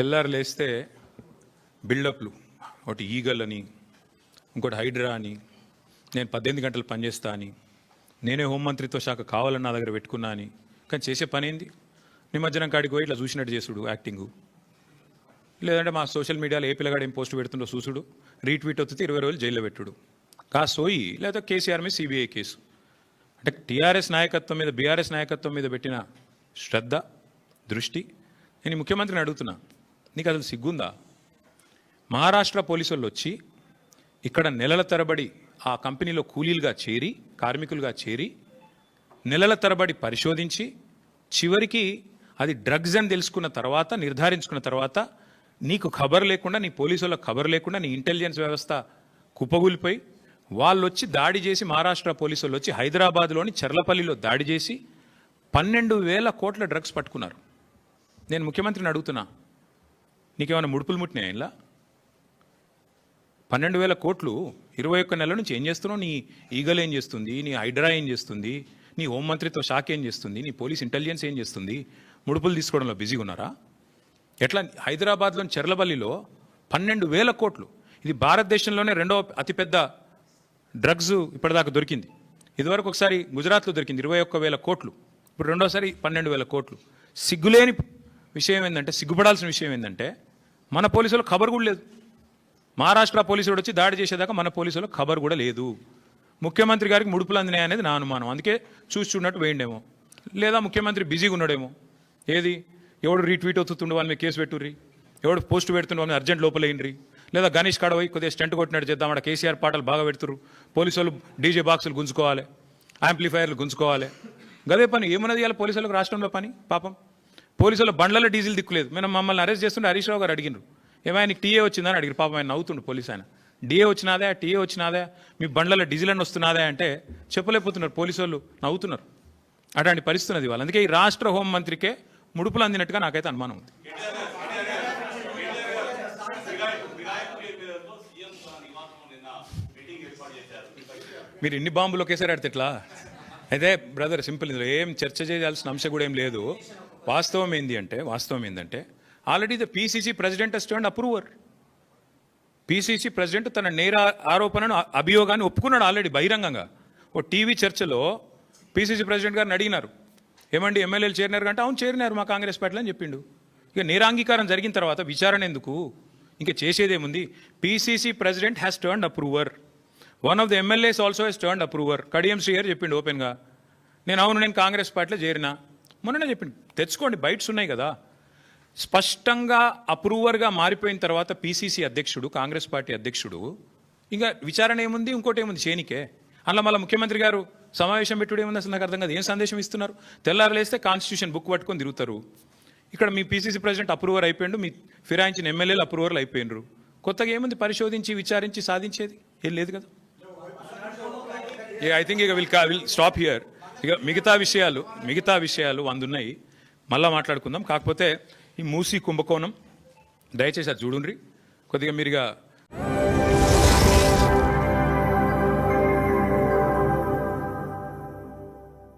తెల్లారు లేస్తే బిల్డప్లు, ఒకటి ఈగల్ అని, ఇంకోటి హైడ్రా అని, నేను 18 గంటలు పనిచేస్తా అని, నేనే హోంమంత్రిత్వ శాఖ కావాలని నా దగ్గర పెట్టుకున్నా అని. కానీ చేసే పని ఏంది? నిమజ్జనం కాడికి పోయి ఇట్లా చూసినట్టు చేసుడు యాక్టింగు, లేదంటే మా సోషల్ మీడియాలో ఏ పిల్లగాడు ఏం పోస్ట్ పెడుతుండో చూసుడు, రీట్వీట్ వస్తే 20 రోజులు జైల్లో పెట్టుడు, సోయి లేదా కేసీఆర్ మీద సిబిఐ కేసు. అంటే టీఆర్ఎస్ నాయకత్వం మీద, బీఆర్ఎస్ నాయకత్వం మీద పెట్టిన శ్రద్ధ, దృష్టి. నేను ముఖ్యమంత్రిని అడుగుతున్నా, నీకు అసలు సిగ్గుందా? మహారాష్ట్ర పోలీసు వాళ్ళు వచ్చి ఇక్కడ నెలల తరబడి ఆ కంపెనీలో కూలీలుగా చేరి, కార్మికులుగా చేరి, నెలల తరబడి పరిశోధించి, చివరికి అది డ్రగ్స్ అని తెలుసుకున్న తర్వాత, నిర్ధారించుకున్న తర్వాత, నీకు ఖబర్ లేకుండా, నీ పోలీసు వాళ్ళకి ఖబర్ లేకుండా, నీ ఇంటెలిజెన్స్ వ్యవస్థ కుప్పగూలిపోయి వాళ్ళు వచ్చి దాడి చేసి, మహారాష్ట్ర పోలీసు వాళ్ళు వచ్చి హైదరాబాద్లోని చర్లపల్లిలో దాడి చేసి 12,000 కోట్ల డ్రగ్స్ పట్టుకున్నారు. నేను ముఖ్యమంత్రిని అడుగుతున్నా, నీకేమైనా ముడుపులు ముట్టినాయి? ఇలా 12,000 కోట్లు 21 నెలల నుంచి ఏం చేస్తున్నావు? నీ ఈగల్ ఏం చేస్తుంది? నీ హైడ్రా ఏం చేస్తుంది? నీ హోంమంత్రిత్వ శాఖ ఏం చేస్తుంది? నీ పోలీస్ ఇంటెలిజెన్స్ ఏం చేస్తుంది? ముడుపులు తీసుకోవడంలో బిజీగా ఉన్నారా? ఎట్లా? హైదరాబాద్లోని చెర్లపల్లిలో 12,000 కోట్లు. ఇది భారతదేశంలోనే రెండవ అతిపెద్ద డ్రగ్స్ ఇప్పటిదాకా దొరికింది. ఇదివరకు ఒకసారి గుజరాత్లో దొరికింది 21,000 కోట్లు, ఇప్పుడు రెండోసారి 12,000 కోట్లు. సిగ్గులేని విషయం ఏంటంటే, సిగ్గుపడాల్సిన విషయం ఏంటంటే, మన పోలీసులకు ఖబర్ కూడా లేదు. మహారాష్ట్ర పోలీసులు వచ్చి దాడి చేసేదాకా మన పోలీసులకు ఖబర్ కూడా లేదు. ముఖ్యమంత్రి గారికి ముడుపులు అందినాయి అనేది నా అనుమానం. అందుకే చూస్తున్నట్టు వేయండేమో, లేదా ముఖ్యమంత్రి బిజీగా ఉన్నాడేమో. ఏది? ఎవడు రీట్వీట్ అవుతుండే వాళ్ళ మీద కేసు పెట్టుర్రి, ఎవడు పోస్ట్ పెడుతుండే వాళ్ళని అర్జెంట్ లోపలేయండి, లేదా గణేష్ కాడపోయి కొద్దిగా స్టంట్ కొట్టినట్టు చేద్దాం, అక్కడ కేసీఆర్ పాటలు బాగా పెడుతురు, పోలీసు వాళ్ళు డీజే బాక్సులు గుంజుకోవాలి, యాంప్లిఫైర్లు గుంజుకోవాలి. గదే పని. ఏమన్నది ఇవాళ పోలీసులకు రాష్ట్రంలో పని? పాపం పోలీసుల బండ్లలో డీజిల్ దిక్కులేదు. మేము మమ్మల్ని అరెస్ట్ చేస్తుంటే హరీష్ రావు గారు అడిగినారు, ఏమైనా నీకు టీఏ వచ్చిందని అడిగారు. పాపం ఆయన నవ్వుతుండు పోలీసు ఆయన. డిఏ వచ్చినాదా, టీఏ వచ్చినాదా, మీ బండ్లలో డీజిల్ అని వస్తున్నాదా అంటే చెప్పలేకపోతున్నారు. పోలీసు వాళ్ళు నవ్వుతున్నారు. అట్లాంటి పరిస్థితి ఉన్నది వాళ్ళు. అందుకే ఈ రాష్ట్ర హోంమంత్రికే ముడుపులు అందినట్టుగా నాకైతే అనుమానం ఉంది. మీరు ఎన్ని బాంబులు ఒకేసారి ఆడితే ఎట్లా? అయితే బ్రదర్ సింపుల్, ఇందులో ఏం చర్చ చేయాల్సిన అంశం కూడా ఏం లేదు. వాస్తవం ఏంటంటే already the PCC president has turned approver. PCC president తన నేర ఆరోపణను, అభియోగాన్ని ఒప్పుకున్నాడు ఆల్రెడీ బహిరంగంగా. ఓ టీవీ చర్చలో పీసీసీ ప్రెసిడెంట్ గారిని అడిగినారు, ఏమండి ఎమ్మెల్యేలు చేరినారు అంటే, అవును చేరినారు మా కాంగ్రెస్ పార్టీలో అని చెప్పిండు. ఇక నేరాంగీకారం జరిగిన తర్వాత విచారణ ఎందుకు? ఇంకా చేసేదేముంది? PCC president has turned approver. One of the MLAs also has turned approver. Kadiyam Srihari చెప్పిండు ఓపెన్గా, నేను కాంగ్రెస్ పార్టీలో చేరినా. మొన్ననే చెప్పిండు. తెచ్చుకోండి, బైట్స్ ఉన్నాయి కదా. స్పష్టంగా అప్రూవర్గా మారిపోయిన తర్వాత పీసీసీ అధ్యక్షుడు, కాంగ్రెస్ పార్టీ అధ్యక్షుడు, ఇంకా విచారణ ఏముంది? ఇంకోటి ఏముంది? చేనికే. అలా మళ్ళీ ముఖ్యమంత్రి గారు సమావేశం పెట్టుడు ఏముంది? అసలు నాకు అర్థం కాదు. ఏం సందేశం ఇస్తున్నారు? తెల్లారలేస్తే కాన్స్టిట్యూషన్ బుక్ పట్టుకొని తిరుగుతారు. ఇక్కడ మీ పీసీసీ ప్రెసిడెంట్ అప్రూవర్ అయిపోయిండు, మీ ఫిరాయించిన ఎమ్మెల్యేలు అప్రూవర్లు అయిపోయినరు. కొత్తగా ఏముంది? పరిశోధించి విచారించి సాధించేది ఏం లేదు కదా. ఐ థింక్ ఇక విల్ స్టాప్ హియర్. ఇక మిగతా విషయాలు 100 ఉన్నాయి, మళ్ళీ మాట్లాడుకుందాం. కాకపోతే ఈ మూసీ కుంభకోణం దయచేసి అది చూడుండ్రి. కొద్దిగా మీరుగా